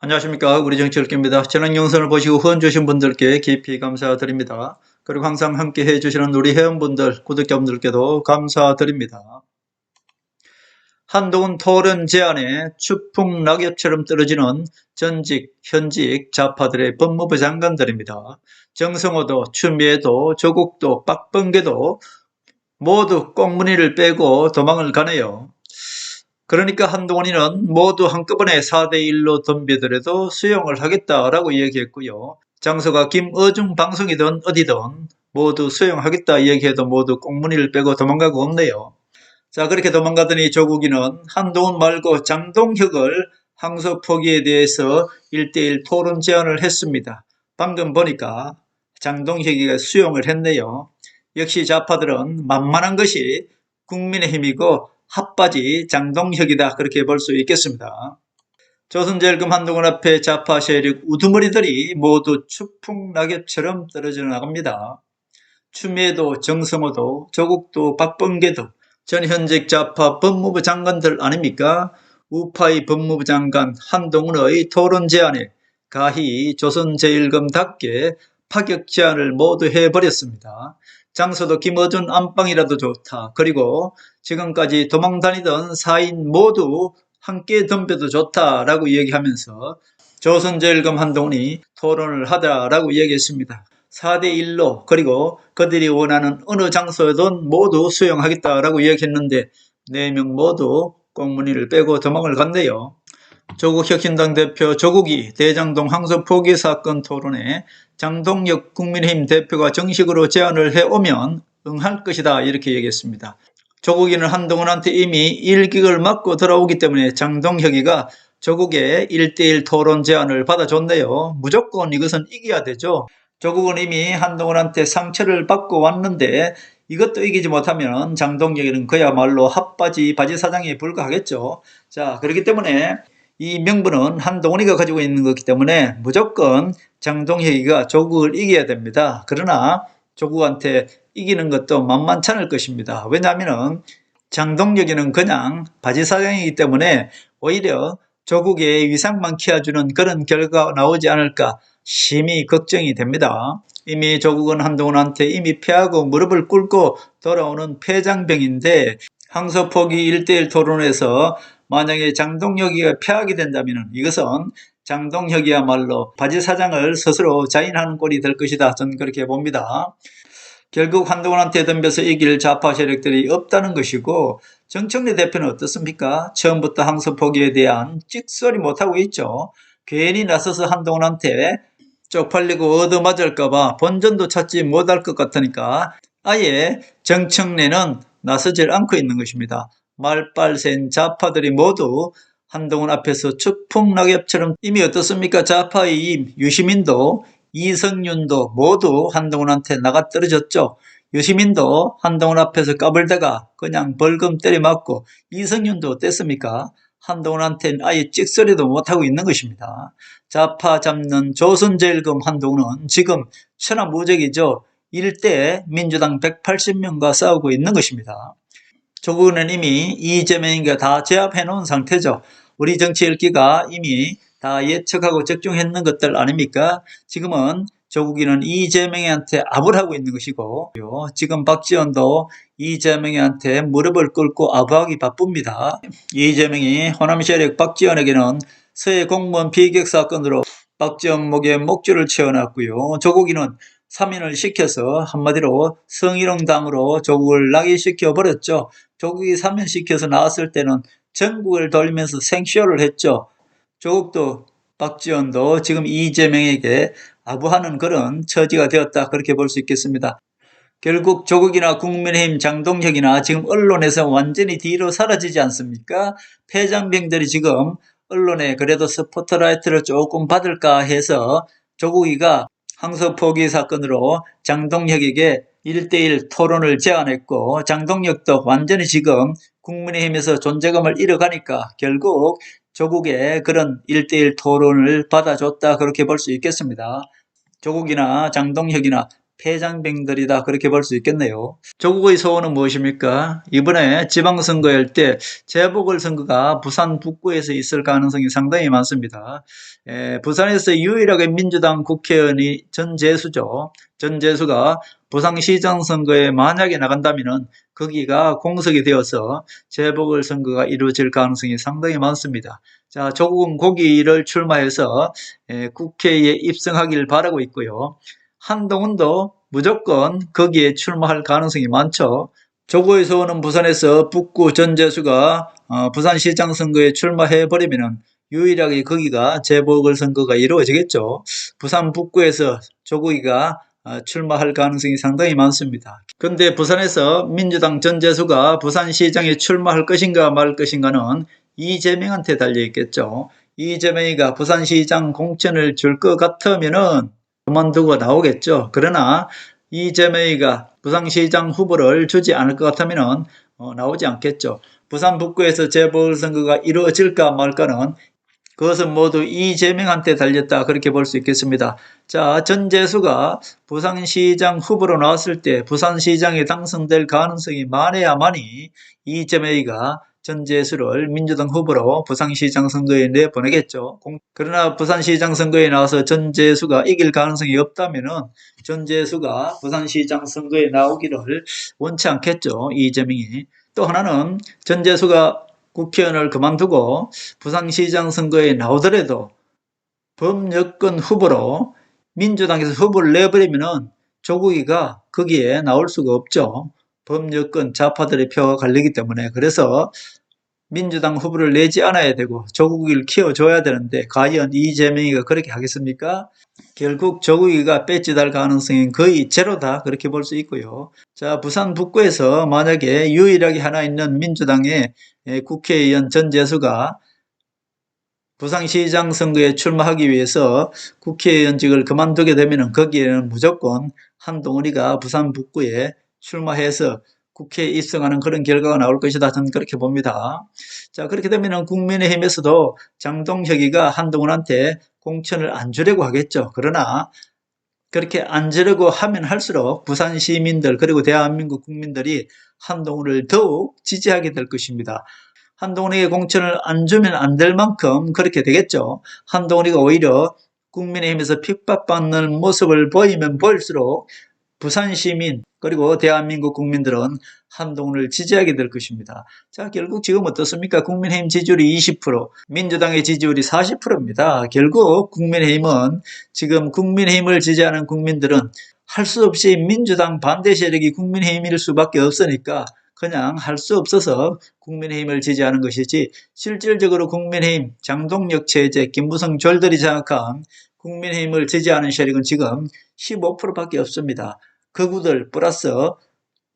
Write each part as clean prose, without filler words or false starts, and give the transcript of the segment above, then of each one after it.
안녕하십니까. 우리 정치열기입니다. 지난 영상을 보시고 후원 주신 분들께 깊이 감사드립니다. 그리고 항상 함께 해주시는 우리 회원분들, 구독자분들께도 감사드립니다. 한동훈 토론 제안에 추풍 낙엽처럼 떨어지는 전직, 현직 좌파들의 법무부 장관들입니다. 정성호도, 추미애도, 조국도, 박범계도 모두 꽁무니를 빼고 도망을 가네요. 그러니까 한동훈이는 모두 한꺼번에 4대1로 덤비더라도 수용을 하겠다라고 얘기했고요. 장소가 김어중 방송이든 어디든 모두 수용하겠다 얘기해도 모두 꽁무니를 빼고 도망가고 없네요. 자, 그렇게 도망가더니 조국이는 한동훈 말고 장동혁을 항소 포기에 대해서 1대1 토론 제안을 했습니다. 방금 보니까 장동혁이가 수용을 했네요. 역시 좌파들은 만만한 것이 국민의힘이고 핫바지 장동혁이다, 그렇게 볼 수 있겠습니다. 조선제일금 한동훈 앞에 좌파 세력 우두머리들이 모두 추풍낙엽처럼 떨어져 나갑니다. 추미애도, 정성호도, 조국도, 박범계도 전 현직 좌파 법무부 장관들 아닙니까? 우파의 법무부 장관 한동훈의 토론 제안에 가히 조선제일금답게 파격 제안을 모두 해버렸습니다. 장소도 김어준 안방이라도 좋다. 그리고 지금까지 도망다니던 4인 모두 함께 덤벼도 좋다라고 얘기하면서 조선제일금 한동훈이 토론을 하자라고 얘기했습니다. 4대1로 그리고 그들이 원하는 어느 장소에든 모두 수용하겠다라고 얘기했는데 4명 모두 꽁무니를 빼고 도망을 갔네요. 조국 혁신당 대표 조국이 대장동 항소 포기 사건 토론에 장동혁 국민의힘 대표가 정식으로 제안을 해오면 응할 것이다, 이렇게 얘기했습니다. 조국이는 한동훈한테 이미 일격을 맞고 돌아오기 때문에 장동혁이가 조국의 1대1 토론 제안을 받아줬네요. 무조건 이것은 이겨야 되죠. 조국은 이미 한동훈한테 상처를 받고 왔는데 이것도 이기지 못하면 장동혁이는 그야말로 핫바지 바지 사장에 불과하겠죠. 자, 그렇기 때문에 이 명분은 한동훈이가 가지고 있는 거기 때문에 무조건 장동혁이가 조국을 이겨야 됩니다. 그러나 조국한테 이기는 것도 만만찮을 것입니다. 왜냐하면 장동혁이는 그냥 바지 사장이기 때문에 오히려 조국의 위상만 키워주는 그런 결과가 나오지 않을까 심히 걱정이 됩니다. 이미 조국은 한동훈한테 이미 패하고 무릎을 꿇고 돌아오는 패장병인데 항소 포기 1대1 토론에서 만약에 장동혁이가 패하게 된다면 이것은 장동혁이야말로 바지 사장을 스스로 자인하는 꼴이 될 것이다, 저는 그렇게 봅니다. 결국 한동훈한테 덤벼서 이길 좌파 세력들이 없다는 것이고, 정청래 대표는 어떻습니까? 처음부터 항소 포기에 대한 찍소리 못하고 있죠. 괜히 나서서 한동훈한테 쪽팔리고 얻어맞을까봐 본전도 찾지 못할 것 같으니까 아예 정청래는 나서질 않고 있는 것입니다. 말빨센 좌파들이 모두 한동훈 앞에서 추풍낙엽처럼 이미 어떻습니까? 좌파의 유시민도 이성윤도 모두 한동훈한테 나가 떨어졌죠. 유시민도 한동훈 앞에서 까불다가 그냥 벌금 때려맞고, 이성윤도 어땠습니까? 한동훈한테는 아예 찍소리도 못하고 있는 것입니다. 좌파 잡는 조선제일금 한동훈은 지금 천하무적이죠. 일대 민주당 180명과 싸우고 있는 것입니다. 조국은 이미 이재명이가 다 제압해 놓은 상태죠. 우리 정치 읽기가 이미 다 예측하고 적중했는 것들 아닙니까? 지금은 조국이는 이재명한테 아부하고 있는 것이고, 지금 박지원도 이재명한테 무릎을 꿇고 아부하기 바쁩니다. 이재명이 호남 세력 박지원에게는 서해 공무원 비격 사건으로 박지원 목에 목줄을 채워놨고요. 조국이는 3인을 시켜서 한마디로 성희롱당으로 조국을 낙인시켜 버렸죠. 조국이 3인 시켜서 나왔을 때는 전국을 돌면서 생쇼를 했죠. 조국도 박지원도 지금 이재명에게 아부하는 그런 처지가 되었다, 그렇게 볼 수 있겠습니다. 결국 조국이나 국민의힘 장동혁이나 지금 언론에서 완전히 뒤로 사라지지 않습니까? 패장병들이 지금 언론에 그래도 스포트라이트를 조금 받을까 해서 조국이가 항소 포기 사건으로 장동혁에게 1대1 토론을 제안했고, 장동혁도 완전히 지금 국민의힘에서 존재감을 잃어가니까 결국 조국의 그런 1대1 토론을 받아줬다, 그렇게 볼 수 있겠습니다. 조국이나 장동혁이나 패장병들이다 그렇게 볼 수 있겠네요. 조국의 소원은 무엇입니까? 이번에 지방선거할 때 재보궐선거가 부산 북구에서 있을 가능성이 상당히 많습니다. 부산에서 유일하게 민주당 국회의원이 전재수죠. 전재수가 부산시장 선거에 만약에 나간다면 거기가 공석이 되어서 재보궐선거가 이루어질 가능성이 상당히 많습니다. 자, 조국은 거기를 출마해서 국회에 입성하길 바라고 있고요. 한동훈도 무조건 거기에 출마할 가능성이 많죠. 조국의 소원은 부산에서 북구 전재수가 부산시장 선거에 출마해버리면 유일하게 거기가 재보궐선거가 이루어지겠죠. 부산 북구에서 조국이가 출마할 가능성이 상당히 많습니다. 그런데 부산에서 민주당 전재수가 부산시장에 출마할 것인가 말 것인가는 이재명한테 달려있겠죠. 이재명이가 부산시장 공천을 줄 것 같으면은 그만두고 나오겠죠. 그러나 이재명이가 부산시장 후보를 주지 않을 것 같으면 나오지 않겠죠. 부산 북구에서 재보궐선거가 이루어질까 말까는 그것은 모두 이재명한테 달렸다 그렇게 볼 수 있겠습니다. 자, 전재수가 부산시장 후보로 나왔을 때 부산시장에 당선될 가능성이 많아야 많이 이재명이가 전재수를 민주당 후보로 부산시장 선거에 내보내겠죠. 그러나 부산시장 선거에 나와서 전재수가 이길 가능성이 없다면은 전재수가 부산시장 선거에 나오기를 원치 않겠죠. 이재명이. 또 하나는 전재수가 국회의원을 그만두고 부산시장 선거에 나오더라도 범여권 후보로 민주당에서 후보를 내버리면은 조국이가 거기에 나올 수가 없죠. 범여권 좌파들의 표가 갈리기 때문에. 그래서 민주당 후보를 내지 않아야 되고 조국이를 키워줘야 되는데 과연 이재명이가 그렇게 하겠습니까? 결국 조국이가 배지달 가능성이 거의 제로다 그렇게 볼 수 있고요. 자, 부산 북구에서 만약에 유일하게 하나 있는 민주당의 국회의원 전재수가 부산시장 선거에 출마하기 위해서 국회의원직을 그만두게 되면 거기에는 무조건 한동훈이가 부산 북구에 출마해서 국회에 입성하는 그런 결과가 나올 것이다. 저는 그렇게 봅니다. 자, 그렇게 되면 국민의힘에서도 장동혁이가 한동훈한테 공천을 안 주려고 하겠죠. 그러나 그렇게 안 주려고 하면 할수록 부산 시민들 그리고 대한민국 국민들이 한동훈을 더욱 지지하게 될 것입니다. 한동훈에게 공천을 안 주면 안 될 만큼 그렇게 되겠죠. 한동훈이가 오히려 국민의힘에서 핍박받는 모습을 보이면 보일수록 부산 시민 그리고 대한민국 국민들은 한동훈을 지지하게 될 것입니다. 자, 결국 지금 어떻습니까? 국민의힘 지지율이 20%, 민주당의 지지율이 40%입니다. 결국 국민의힘은 지금 국민의힘을 지지하는 국민들은 할 수 없이 민주당 반대 세력이 국민의힘일 수밖에 없으니까 그냥 할 수 없어서 국민의힘을 지지하는 것이지 실질적으로 국민의힘 장동혁 체제 김무성 졸들이 장악한 국민의힘을 지지하는 세력은 지금 15%밖에 없습니다. 극우들 플러스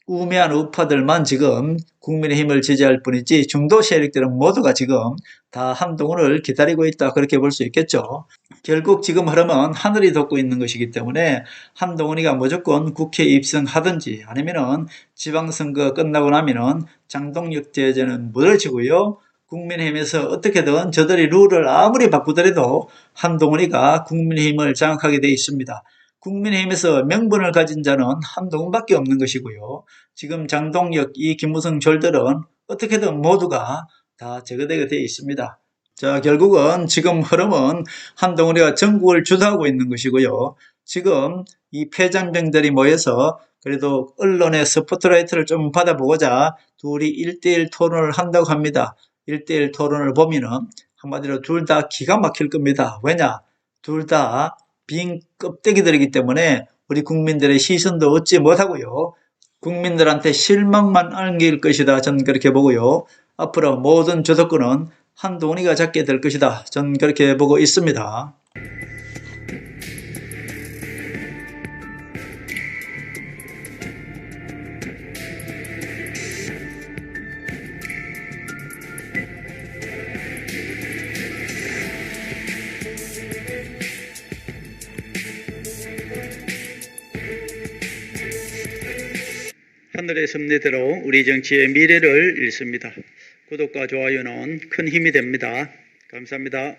우매한 우파들만 지금 국민의힘을 지지할 뿐이지 중도 세력들은 모두가 지금 다 한동훈을 기다리고 있다 그렇게 볼 수 있겠죠. 결국 지금 흐름은 하늘이 덮고 있는 것이기 때문에 한동훈이가 무조건 국회에 입성하든지 아니면은 지방선거 끝나고 나면은 장동혁 제재는 무너지고요. 국민의힘에서 어떻게든 저들이 룰을 아무리 바꾸더라도 한동훈이가 국민의힘을 장악하게 돼 있습니다. 국민의힘에서 명분을 가진 자는 한동훈밖에 없는 것이고요. 지금 장동혁, 이 김무성 졸들은 어떻게든 모두가 다 제거되게 되어 있습니다. 자, 결국은 지금 흐름은 한동훈이가 전국을 주도하고 있는 것이고요. 지금 이 패잔병들이 모여서 그래도 언론의 스포트라이트를 좀 받아보고자 둘이 1대1 토론을 한다고 합니다. 1대1 토론을 보면은 한마디로 둘 다 기가 막힐 겁니다. 왜냐? 둘 다 빈 껍데기들이기 때문에 우리 국민들의 시선도 얻지 못하고요. 국민들한테 실망만 안길 것이다. 저는 그렇게 보고요. 앞으로 모든 주도권은 한동훈이가 잡게 될 것이다. 저는 그렇게 보고 있습니다. 하늘의 섭리대로 우리 정치의 미래를 읽습니다. 구독과 좋아요는 큰 힘이 됩니다. 감사합니다.